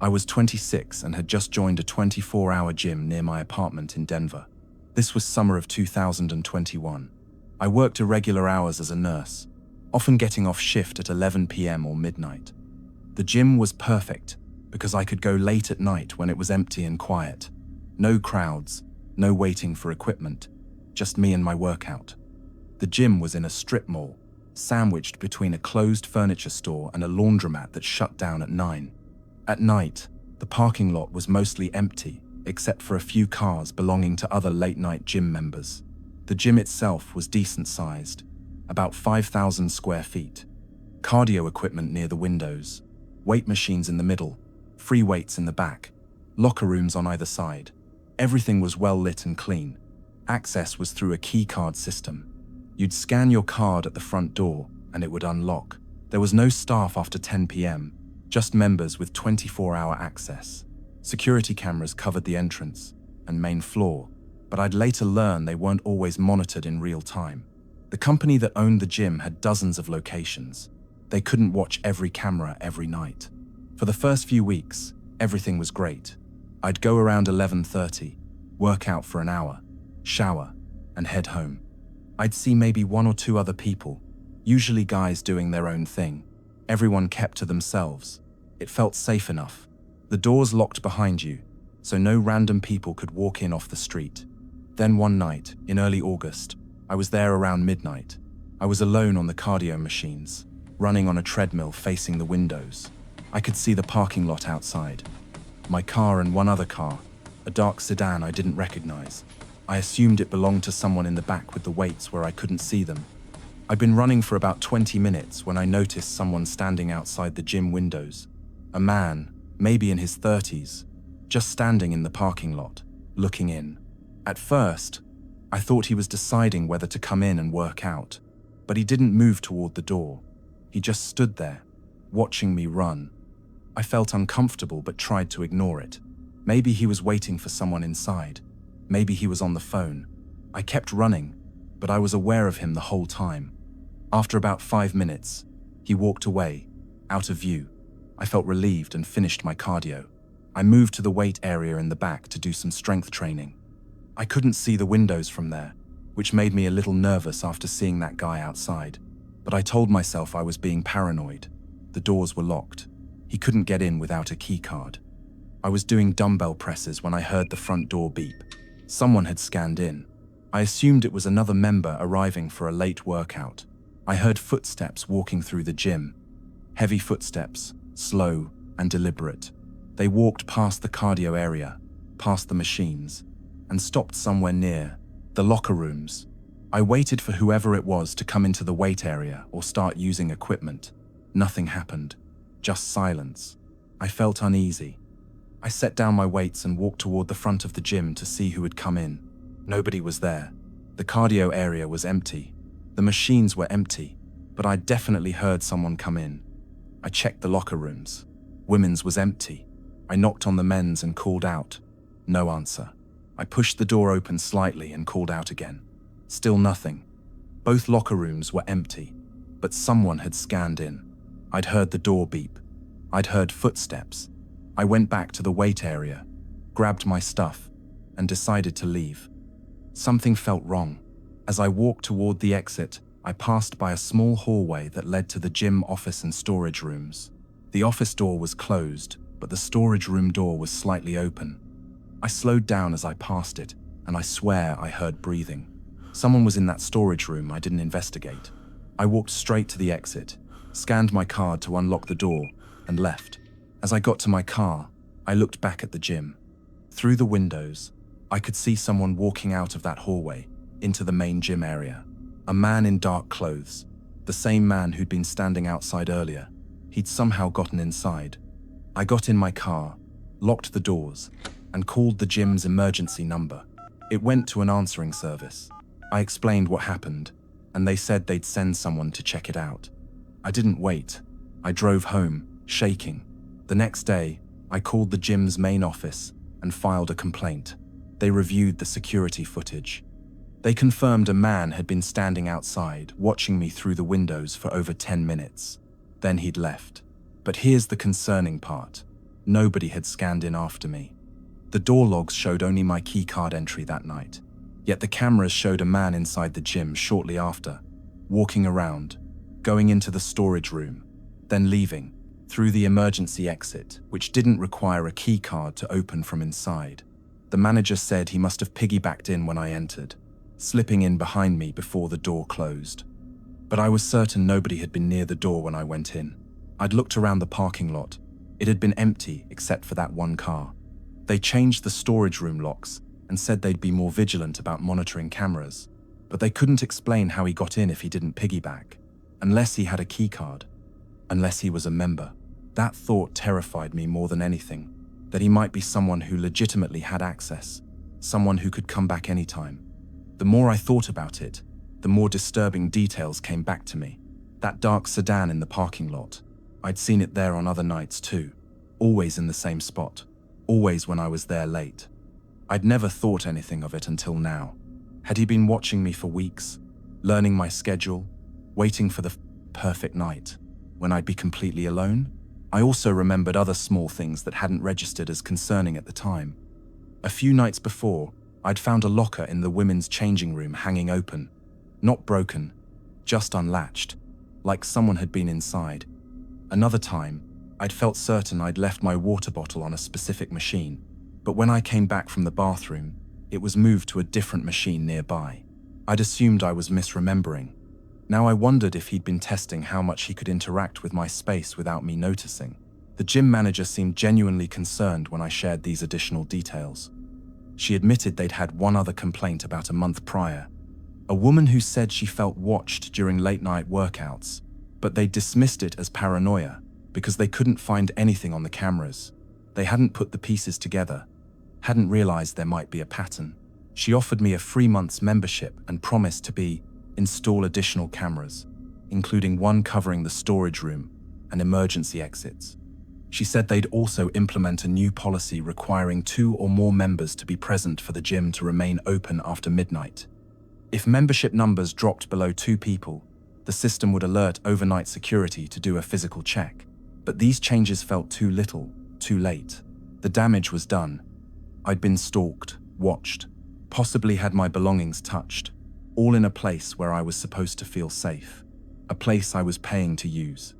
I was 26 and had just joined a 24-hour gym near my apartment in Denver. This was summer of 2021. I worked irregular hours as a nurse, often getting off shift at 11 p.m. or midnight. The gym was perfect because I could go late at night when it was empty and quiet. No crowds, no waiting for equipment, just me and my workout. The gym was in a strip mall, sandwiched between a closed furniture store and a laundromat that shut down at 9. At night, the parking lot was mostly empty, except for a few cars belonging to other late-night gym members. The gym itself was decent-sized, about 5,000 square feet. Cardio equipment near the windows, weight machines in the middle, free weights in the back, locker rooms on either side. Everything was well lit and clean. Access was through a key card system. You'd scan your card at the front door and it would unlock. There was no staff after 10 p.m., just members with 24-hour access. Security cameras covered the entrance and main floor, but I'd later learn they weren't always monitored in real time. The company that owned the gym had dozens of locations. They couldn't watch every camera every night. For the first few weeks, everything was great. I'd go around 11:30, work out for an hour, shower, and head home. I'd see maybe one or two other people, usually guys doing their own thing. Everyone kept to themselves. It felt safe enough. The doors locked behind you, so no random people could walk in off the street. Then one night, in early August, I was there around midnight. I was alone on the cardio machines, running on a treadmill facing the windows. I could see the parking lot outside. My car and one other car, a dark sedan I didn't recognize. I assumed it belonged to someone in the back with the weights where I couldn't see them. I'd been running for about 20 minutes when I noticed someone standing outside the gym windows. A man, maybe in his 30s, just standing in the parking lot, looking in. At first, I thought he was deciding whether to come in and work out, but he didn't move toward the door. He just stood there, watching me run. I felt uncomfortable but tried to ignore it. Maybe he was waiting for someone inside. Maybe he was on the phone. I kept running, but I was aware of him the whole time. After about 5 minutes, he walked away, out of view. I felt relieved and finished my cardio. I moved to the weight area in the back to do some strength training. I couldn't see the windows from there, which made me a little nervous after seeing that guy outside. But I told myself I was being paranoid. The doors were locked. He couldn't get in without a key card. I was doing dumbbell presses when I heard the front door beep. Someone had scanned in. I assumed it was another member arriving for a late workout. I heard footsteps walking through the gym. Heavy footsteps, slow and deliberate. They walked past the cardio area, past the machines, and stopped somewhere near the locker rooms. I waited for whoever it was to come into the weight area or start using equipment. Nothing happened, just silence. I felt uneasy. I set down my weights and walked toward the front of the gym to see who had come in. Nobody was there. The cardio area was empty. The machines were empty, but I'd definitely heard someone come in. I checked the locker rooms. Women's was empty. I knocked on the men's and called out. No answer. I pushed the door open slightly and called out again. Still nothing. Both locker rooms were empty, but someone had scanned in. I'd heard the door beep. I'd heard footsteps. I went back to the weight area, grabbed my stuff, and decided to leave. Something felt wrong. As I walked toward the exit, I passed by a small hallway that led to the gym office and storage rooms. The office door was closed, but the storage room door was slightly open. I slowed down as I passed it, and I swear I heard breathing. Someone was in that storage room. I didn't investigate. I walked straight to the exit, scanned my card to unlock the door, and left. As I got to my car, I looked back at the gym. Through the windows, I could see someone walking out of that hallway into the main gym area. A man in dark clothes, the same man who'd been standing outside earlier. He'd somehow gotten inside. I got in my car, locked the doors, and called the gym's emergency number. It went to an answering service. I explained what happened, and they said they'd send someone to check it out. I didn't wait. I drove home, shaking. The next day, I called the gym's main office and filed a complaint. They reviewed the security footage. They confirmed a man had been standing outside, watching me through the windows for over 10 minutes. Then he'd left. But here's the concerning part. Nobody had scanned in after me. The door logs showed only my keycard entry that night, yet the cameras showed a man inside the gym shortly after, walking around, going into the storage room, then leaving, through the emergency exit, which didn't require a keycard to open from inside. The manager said he must have piggybacked in when I entered, slipping in behind me before the door closed. But I was certain nobody had been near the door when I went in. I'd looked around the parking lot. It had been empty except for that one car. They changed the storage room locks and said they'd be more vigilant about monitoring cameras, but they couldn't explain how he got in if he didn't piggyback, unless he had a keycard, unless he was a member. That thought terrified me more than anything, that he might be someone who legitimately had access, someone who could come back anytime. The more I thought about it, the more disturbing details came back to me. That dark sedan in the parking lot, I'd seen it there on other nights too, always in the same spot, always when I was there late. I'd never thought anything of it until now. Had he been watching me for weeks, learning my schedule, waiting for the perfect night, when I'd be completely alone? I also remembered other small things that hadn't registered as concerning at the time. A few nights before, I'd found a locker in the women's changing room hanging open, not broken, just unlatched, like someone had been inside. Another time, I'd felt certain I'd left my water bottle on a specific machine, but when I came back from the bathroom, it was moved to a different machine nearby. I'd assumed I was misremembering. Now I wondered if he'd been testing how much he could interact with my space without me noticing. The gym manager seemed genuinely concerned when I shared these additional details. She admitted they'd had one other complaint about a month prior, a woman who said she felt watched during late-night workouts, but they dismissed it as paranoia because they couldn't find anything on the cameras. They hadn't put the pieces together, hadn't realized there might be a pattern. She offered me a 3 months membership and promised to install additional cameras, including one covering the storage room and emergency exits. She said they'd also implement a new policy requiring 2 or more members to be present for the gym to remain open after midnight. If membership numbers dropped below 2 people, the system would alert overnight security to do a physical check. But these changes felt too little, too late. The damage was done. I'd been stalked, watched, possibly had my belongings touched, all in a place where I was supposed to feel safe, a place I was paying to use.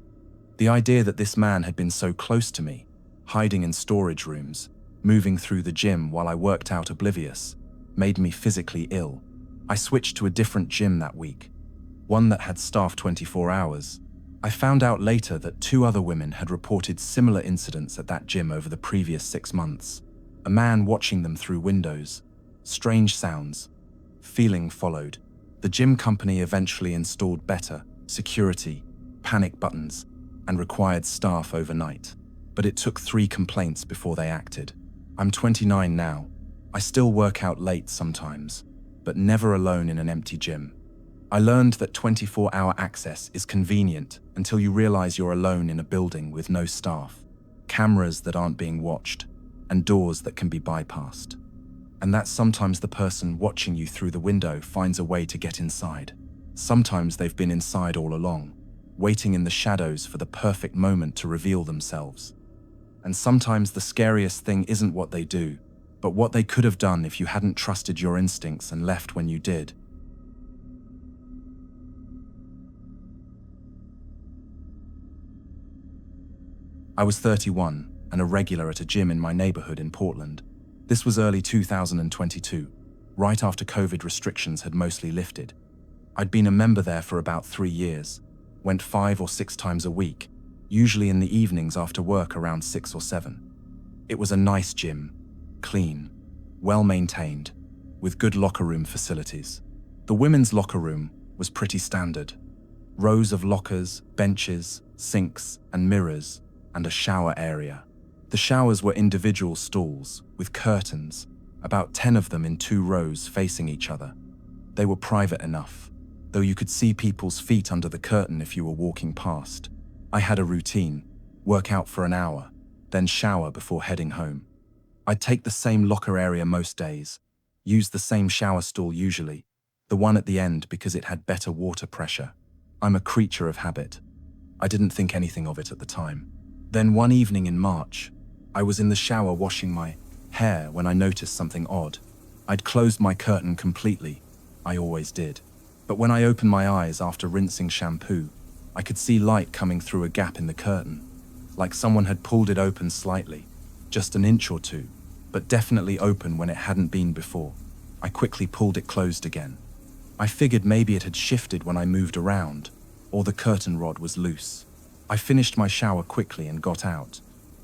The idea that this man had been so close to me, hiding in storage rooms, moving through the gym while I worked out oblivious, made me physically ill. I switched to a different gym that week, one that had staff 24 hours. I found out later that 2 other women had reported similar incidents at that gym over the previous 6 months. A man watching them through windows, strange sounds, feeling followed. The gym company eventually installed better security, panic buttons, and required staff overnight. But it took 3 complaints before they acted. I'm 29 now. I still work out late sometimes, but never alone in an empty gym. I learned that 24-hour access is convenient until you realize you're alone in a building with no staff, cameras that aren't being watched, and doors that can be bypassed. And that sometimes the person watching you through the window finds a way to get inside. Sometimes they've been inside all along, waiting in the shadows for the perfect moment to reveal themselves. And sometimes the scariest thing isn't what they do, but what they could have done if you hadn't trusted your instincts and left when you did. I was 31 and a regular at a gym in my neighborhood in Portland. This was early 2022, right after COVID restrictions had mostly lifted. I'd been a member there for about 3 years, went 5 or 6 times a week, usually in the evenings after work around 6 or 7. It was a nice gym, clean, well-maintained, with good locker room facilities. The women's locker room was pretty standard. Rows of lockers, benches, sinks, and mirrors, and a shower area. The showers were individual stalls, with curtains, about 10 of them in 2 rows facing each other. They were private enough, though you could see people's feet under the curtain if you were walking past. I had a routine, work out for an hour, then shower before heading home. I'd take the same locker area most days, use the same shower stall usually, the one at the end because it had better water pressure. I'm a creature of habit. I didn't think anything of it at the time. Then one evening in March, I was in the shower washing my hair when I noticed something odd. I'd closed my curtain completely. I always did. But when I opened my eyes after rinsing shampoo, I could see light coming through a gap in the curtain, like someone had pulled it open slightly, just an inch or two, but definitely open when it hadn't been before. I quickly pulled it closed again. I figured maybe it had shifted when I moved around, or the curtain rod was loose. I finished my shower quickly and got out.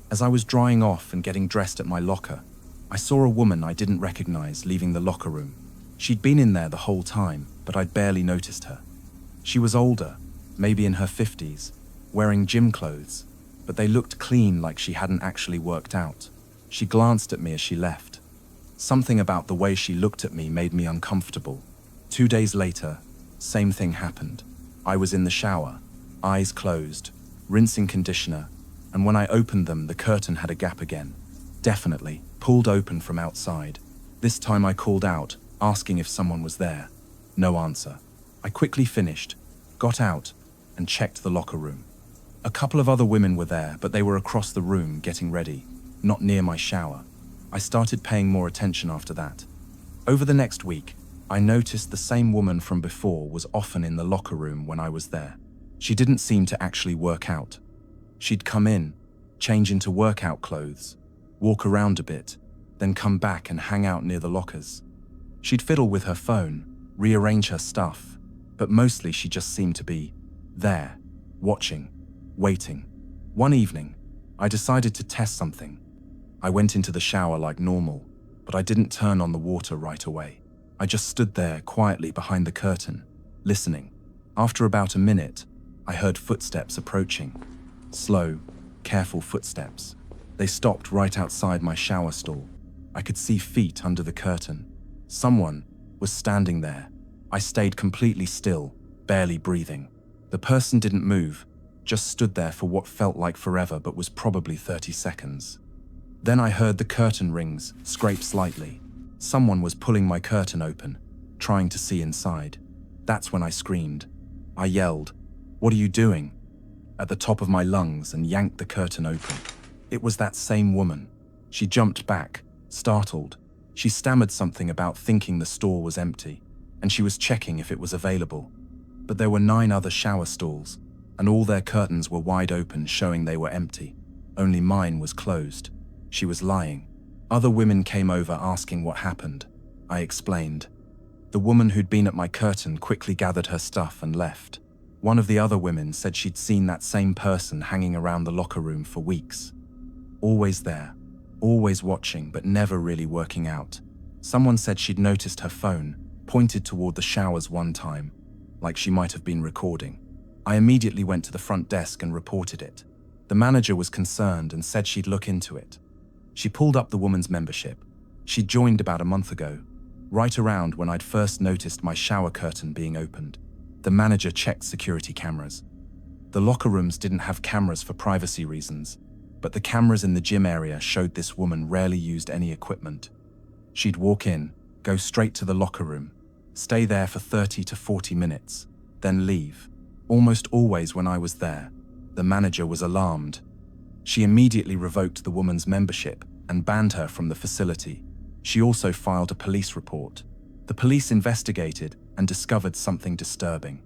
As I was drying off and getting dressed at my locker, I saw a woman I didn't recognize leaving the locker room. She'd been in there the whole time, but I'd barely noticed her. She was older, maybe in her 50s, wearing gym clothes, but they looked clean, like she hadn't actually worked out. She glanced at me as she left. Something about the way she looked at me made me uncomfortable. 2 days later, same thing happened. I was in the shower, eyes closed, rinsing conditioner, and when I opened them, the curtain had a gap again. Definitely, pulled open from outside. This time I called out, asking if someone was there. No answer. I quickly finished, got out, and checked the locker room. A couple of other women were there, but they were across the room getting ready, not near my shower. I started paying more attention after that. Over the next week, I noticed the same woman from before was often in the locker room when I was there. She didn't seem to actually work out. She'd come in, change into workout clothes, walk around a bit, then come back and hang out near the lockers. She'd fiddle with her phone, rearrange her stuff, but mostly she just seemed to be there, watching, waiting. One evening, I decided to test something. I went into the shower like normal, but I didn't turn on the water right away. I just stood there quietly behind the curtain, listening. After about a minute, I heard footsteps approaching. Slow, careful footsteps. They stopped right outside my shower stall. I could see feet under the curtain. Someone was standing there. I stayed completely still, barely breathing. The person didn't move, just stood there for what felt like forever but was probably 30 seconds. Then I heard the curtain rings scrape slightly. Someone was pulling my curtain open, trying to see inside. That's when I screamed. I yelled, "What are you doing?" at the top of my lungs and yanked the curtain open. It was that same woman. She jumped back, startled. She stammered something about thinking the store was empty, and she was checking if it was available. But there were 9 other shower stalls, and all their curtains were wide open, showing they were empty. Only mine was closed. She was lying. Other women came over asking what happened. I explained. The woman who'd been at my curtain quickly gathered her stuff and left. One of the other women said she'd seen that same person hanging around the locker room for weeks. Always there, always watching, but never really working out. Someone said she'd noticed her phone pointed toward the showers one time, like she might have been recording. I immediately went to the front desk and reported it. The manager was concerned and said she'd look into it. She pulled up the woman's membership. She'd joined about a month ago, right around when I'd first noticed my shower curtain being opened. The manager checked security cameras. The locker rooms didn't have cameras for privacy reasons, but the cameras in the gym area showed this woman rarely used any equipment. She'd walk in, go straight to the locker room, stay there for 30 to 40 minutes, then leave. Almost always when I was there, the manager was alarmed. She immediately revoked the woman's membership and banned her from the facility. She also filed a police report. The police investigated and discovered something disturbing.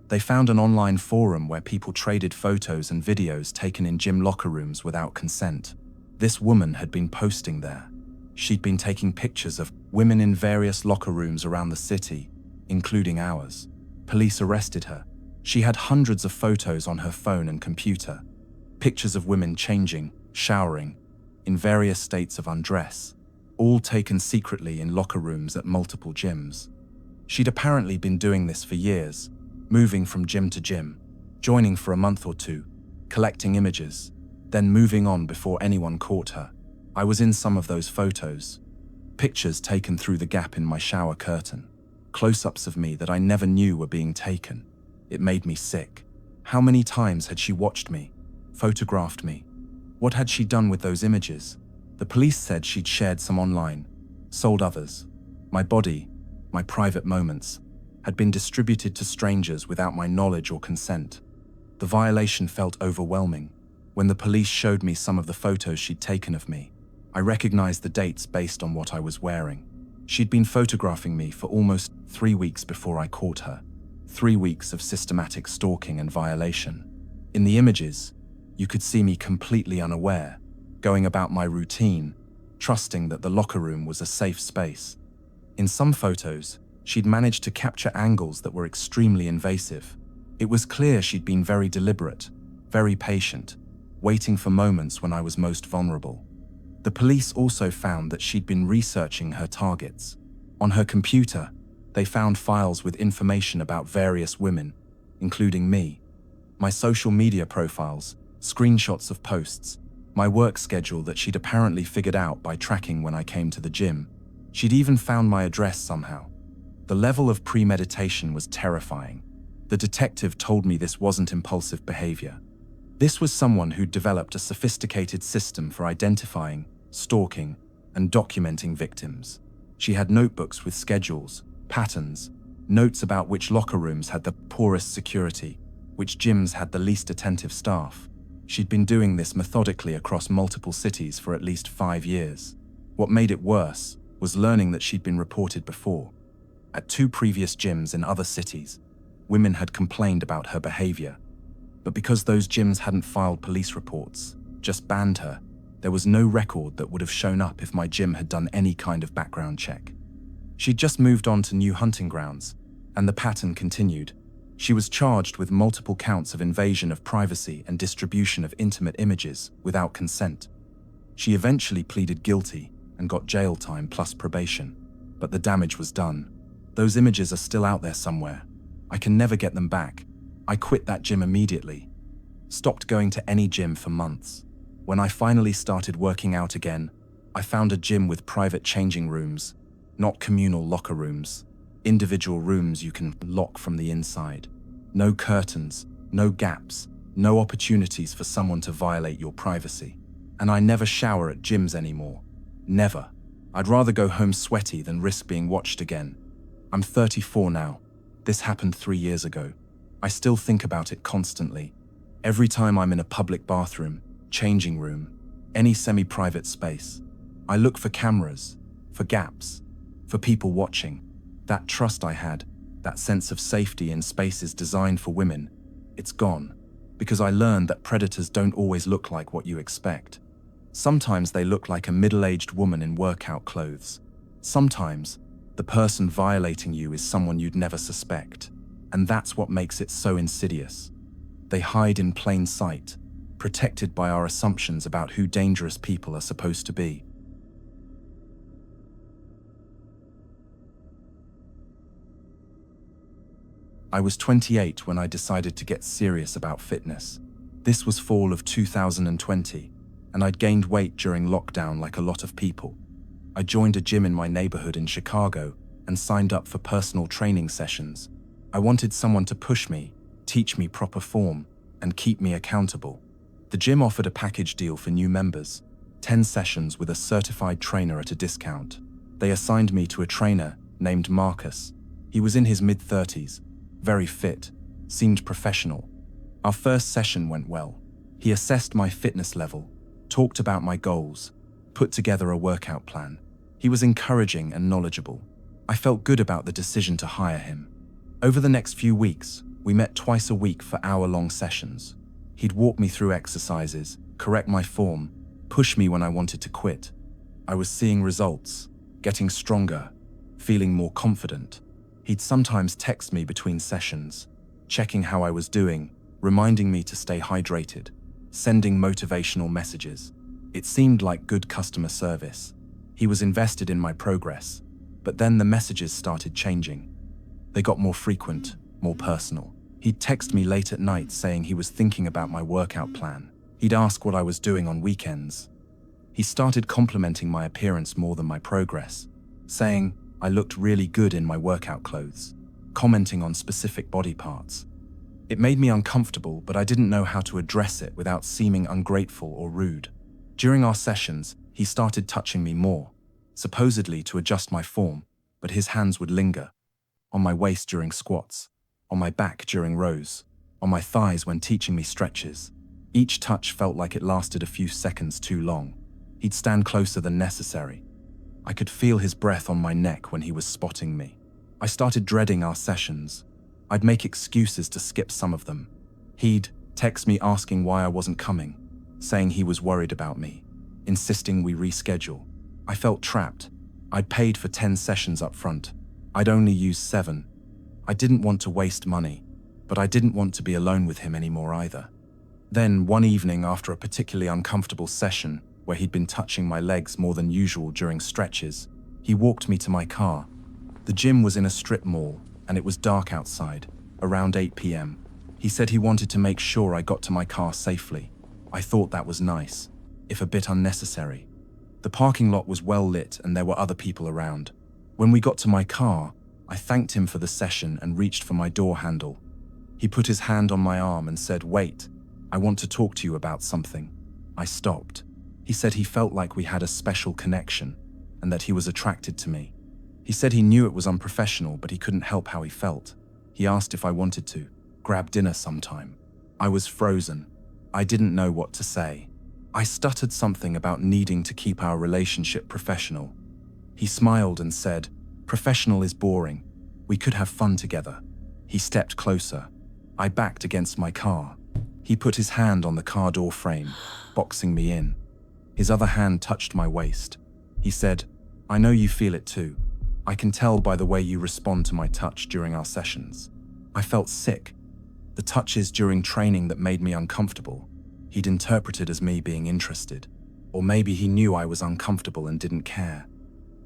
They found an online forum where people traded photos and videos taken in gym locker rooms without consent. This woman had been posting there. She'd been taking pictures of women in various locker rooms around the city, including ours. Police arrested her. She had hundreds of photos on her phone and computer. Pictures of women changing, showering, in various states of undress, all taken secretly in locker rooms at multiple gyms. She'd apparently been doing this for years, moving from gym to gym, joining for a month or two, collecting images, then moving on before anyone caught her. I was in some of those photos. Pictures taken through the gap in my shower curtain. Close-ups of me that I never knew were being taken. It made me sick. How many times had she watched me, photographed me? What had she done with those images? The police said she'd shared some online, sold others. My body, my private moments, had been distributed to strangers without my knowledge or consent. The violation felt overwhelming. When the police showed me some of the photos she'd taken of me, I recognized the dates based on what I was wearing. She'd been photographing me for almost 3 weeks before I caught her. 3 weeks of systematic stalking and violation. In the images, you could see me completely unaware, going about my routine, trusting that the locker room was a safe space. In some photos, she'd managed to capture angles that were extremely invasive. It was clear she'd been very deliberate, very patient, waiting for moments when I was most vulnerable. The police also found that she'd been researching her targets. On her computer, they found files with information about various women, including me, my social media profiles, screenshots of posts, my work schedule that she'd apparently figured out by tracking when I came to the gym. She'd even found my address somehow. The level of premeditation was terrifying. The detective told me this wasn't impulsive behavior. This was someone who'd developed a sophisticated system for identifying, stalking, and documenting victims. She had notebooks with schedules, patterns, notes about which locker rooms had the poorest security, which gyms had the least attentive staff. She'd been doing this methodically across multiple cities for at least 5 years. What made it worse was learning that she'd been reported before. At 2 previous gyms in other cities, women had complained about her behavior. But because those gyms hadn't filed police reports, just banned her, there was no record that would have shown up if my gym had done any kind of background check. She'd just moved on to new hunting grounds, and the pattern continued. She was charged with multiple counts of invasion of privacy and distribution of intimate images without consent. She eventually pleaded guilty and got jail time plus probation. But the damage was done. Those images are still out there somewhere. I can never get them back. I quit that gym immediately. Stopped going to any gym for months. When I finally started working out again, I found a gym with private changing rooms, not communal locker rooms. Individual rooms you can lock from the inside. No curtains, no gaps, no opportunities for someone to violate your privacy. And I never shower at gyms anymore. Never. I'd rather go home sweaty than risk being watched again. I'm 34 now. This happened 3 years ago. I still think about it constantly. Every time I'm in a public bathroom, changing room, any semi-private space, I look for cameras, for gaps, for people watching. That trust I had, that sense of safety in spaces designed for women, it's gone. Because I learned that predators don't always look like what you expect. Sometimes they look like a middle-aged woman in workout clothes. Sometimes, the person violating you is someone you'd never suspect. And that's what makes it so insidious. They hide in plain sight, protected by our assumptions about who dangerous people are supposed to be. I was 28 when I decided to get serious about fitness. This was fall of 2020, and I'd gained weight during lockdown like a lot of people. I joined a gym in my neighborhood in Chicago and signed up for personal training sessions. I wanted someone to push me, teach me proper form, and keep me accountable. The gym offered a package deal for new members, 10 sessions with a certified trainer at a discount. They assigned me to a trainer named Marcus. He was in his mid-30s, very fit, seemed professional. Our first session went well. He assessed my fitness level, talked about my goals, put together a workout plan. He was encouraging and knowledgeable. I felt good about the decision to hire him. Over the next few weeks, we met twice a week for hour-long sessions. He'd walk me through exercises, correct my form, push me when I wanted to quit. I was seeing results, getting stronger, feeling more confident. He'd sometimes text me between sessions, checking how I was doing, reminding me to stay hydrated, sending motivational messages. It seemed like good customer service. He was invested in my progress, but then the messages started changing. They got more frequent, more personal. He'd text me late at night saying he was thinking about my workout plan. He'd ask what I was doing on weekends. He started complimenting my appearance more than my progress, saying I looked really good in my workout clothes, commenting on specific body parts. It made me uncomfortable, but I didn't know how to address it without seeming ungrateful or rude. During our sessions, he started touching me more, supposedly to adjust my form, but his hands would linger. On my waist during squats, on my back during rows, on my thighs when teaching me stretches. Each touch felt like it lasted a few seconds too long. He'd stand closer than necessary. I could feel his breath on my neck when he was spotting me. I started dreading our sessions. I'd make excuses to skip some of them. He'd text me asking why I wasn't coming, saying he was worried about me, insisting we reschedule. I felt trapped. I'd paid for 10 sessions up front. I'd only used 7. I didn't want to waste money, but I didn't want to be alone with him anymore either. Then, one evening after a particularly uncomfortable session, where he'd been touching my legs more than usual during stretches, he walked me to my car. The gym was in a strip mall, and it was dark outside, around 8 p.m. He said he wanted to make sure I got to my car safely. I thought that was nice, if a bit unnecessary. The parking lot was well lit and there were other people around. When we got to my car, I thanked him for the session and reached for my door handle. He put his hand on my arm and said, "Wait, I want to talk to you about something." I stopped. He said he felt like we had a special connection and that he was attracted to me. He said he knew it was unprofessional, but he couldn't help how he felt. He asked if I wanted to grab dinner sometime. I was frozen. I didn't know what to say. I stuttered something about needing to keep our relationship professional. He smiled and said, "Professional is boring. We could have fun together." He stepped closer. I backed against my car. He put his hand on the car door frame, boxing me in. His other hand touched my waist. He said, "I know you feel it too. I can tell by the way you respond to my touch during our sessions." I felt sick. The touches during training that made me uncomfortable, he'd interpreted as me being interested. Or maybe he knew I was uncomfortable and didn't care.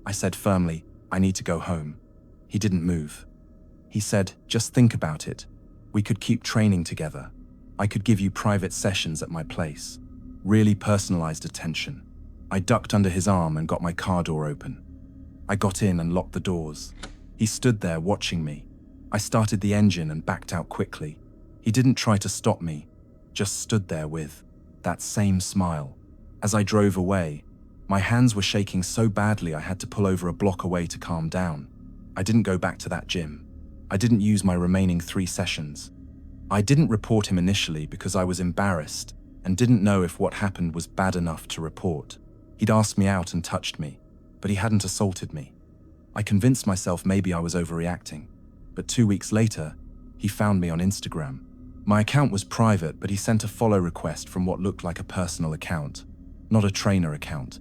I said firmly, "I need to go home." He didn't move. He said, "Just think about it. We could keep training together. I could give you private sessions at my place. Really personalized attention." I ducked under his arm and got my car door open. I got in and locked the doors. He stood there watching me. I started the engine and backed out quickly. He didn't try to stop me, just stood there with that same smile. As I drove away, my hands were shaking so badly I had to pull over a block away to calm down. I didn't go back to that gym. I didn't use my remaining 3 sessions. I didn't report him initially because I was embarrassed and didn't know if what happened was bad enough to report. He'd asked me out and touched me, but he hadn't assaulted me. I convinced myself maybe I was overreacting, but 2 weeks later, he found me on Instagram. My account was private, but he sent a follow request from what looked like a personal account, not a trainer account.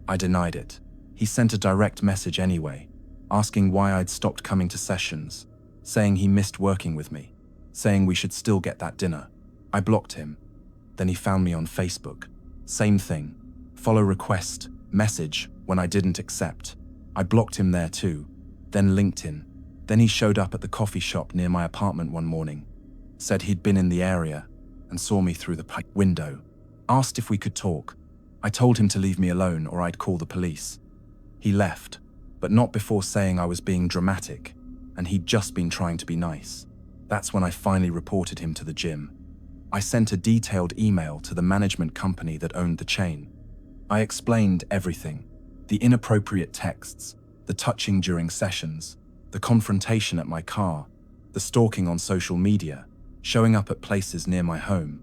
I denied it. He sent a direct message anyway, asking why I'd stopped coming to sessions, saying he missed working with me, saying we should still get that dinner. I blocked him. Then he found me on Facebook. Same thing. Follow request, message when I didn't accept. I blocked him there too. Then LinkedIn. Then he showed up at the coffee shop near my apartment one morning, said he'd been in the area and saw me through the window, asked if we could talk. I told him to leave me alone or I'd call the police. He left, but not before saying I was being dramatic and he'd just been trying to be nice. That's when I finally reported him to the gym. I sent a detailed email to the management company that owned the chain. I explained everything: the inappropriate texts, the touching during sessions, the confrontation at my car, the stalking on social media, showing up at places near my home.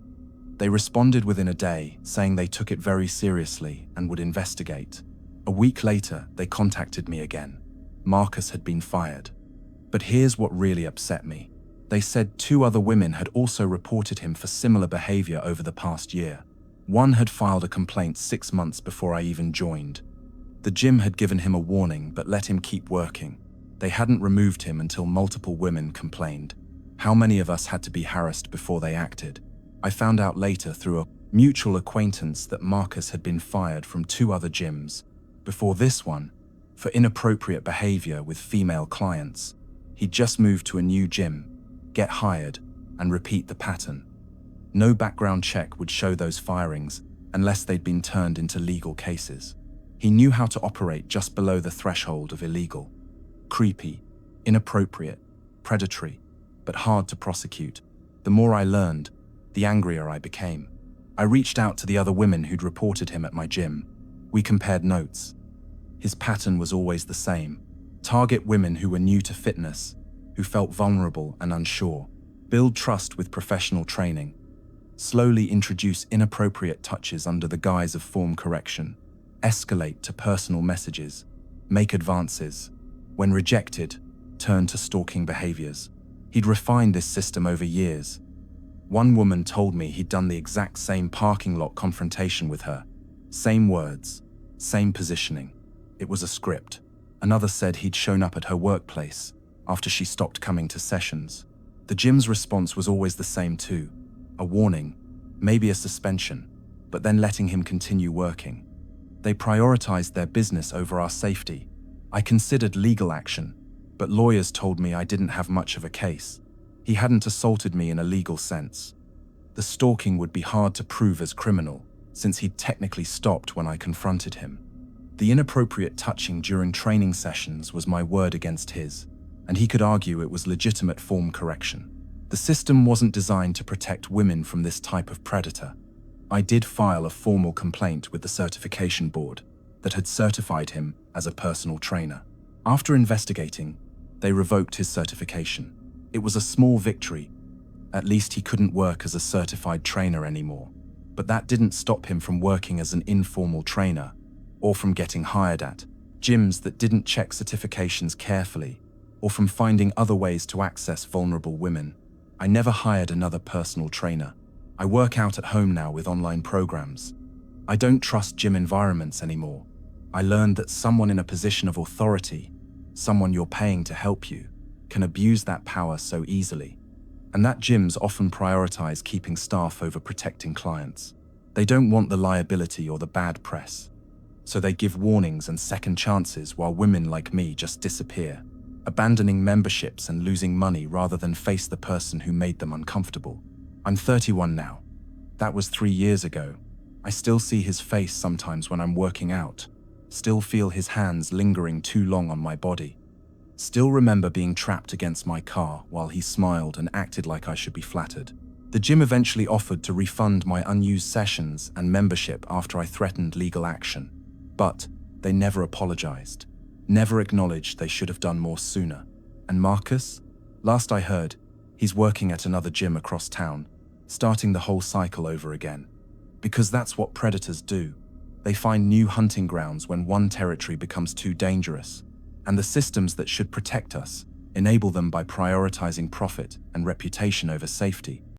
They responded within a day, saying they took it very seriously and would investigate. A week later, they contacted me again. Marcus had been fired. But here's what really upset me. They said 2 other women had also reported him for similar behavior over the past year. One had filed a complaint 6 months before I even joined. The gym had given him a warning but let him keep working. They hadn't removed him until multiple women complained. How many of us had to be harassed before they acted? I found out later through a mutual acquaintance that Marcus had been fired from 2 other gyms before this one for inappropriate behavior with female clients. He'd just moved to a new gym, get hired, and repeat the pattern. No background check would show those firings unless they'd been turned into legal cases. He knew how to operate just below the threshold of illegal. Creepy, inappropriate, predatory, but hard to prosecute. The more I learned, the angrier I became. I reached out to the other women who'd reported him at my gym. We compared notes. His pattern was always the same. Target women who were new to fitness, who felt vulnerable and unsure. Build trust with professional training. slowly introduce inappropriate touches under the guise of form correction, escalate to personal messages, make advances. When rejected, turn to stalking behaviors. He'd refined this system over years. One woman told me he'd done the exact same parking lot confrontation with her. Same words, same positioning. It was a script. Another said he'd shown up at her workplace after she stopped coming to sessions. The gym's response was always the same too. A warning, maybe a suspension, but then letting him continue working. They prioritized their business over our safety. I considered legal action, but lawyers told me I didn't have much of a case. He hadn't assaulted me in a legal sense. The stalking would be hard to prove as criminal, since he'd technically stopped when I confronted him. The inappropriate touching during training sessions was my word against his, and he could argue it was legitimate form correction. The system wasn't designed to protect women from this type of predator. I did file a formal complaint with the certification board that had certified him as a personal trainer. After investigating, they revoked his certification. It was a small victory. At least he couldn't work as a certified trainer anymore. But that didn't stop him from working as an informal trainer or from getting hired at gyms that didn't check certifications carefully or from finding other ways to access vulnerable women. I never hired another personal trainer. I work out at home now with online programs. I don't trust gym environments anymore. I learned that someone in a position of authority, someone you're paying to help you, can abuse that power so easily. And that gyms often prioritize keeping staff over protecting clients. They don't want the liability or the bad press. So they give warnings and second chances while women like me just disappear, abandoning memberships and losing money rather than face the person who made them uncomfortable. I'm 31 now. That was 3 years ago. I still see his face sometimes when I'm working out, still feel his hands lingering too long on my body. Still remember being trapped against my car while he smiled and acted like I should be flattered. The gym eventually offered to refund my unused sessions and membership after I threatened legal action. But they never apologized, never acknowledged they should have done more sooner. And Marcus? Last I heard, he's working at another gym across town, starting the whole cycle over again. Because that's what predators do. They find new hunting grounds when one territory becomes too dangerous. And the systems that should protect us enable them by prioritizing profit and reputation over safety.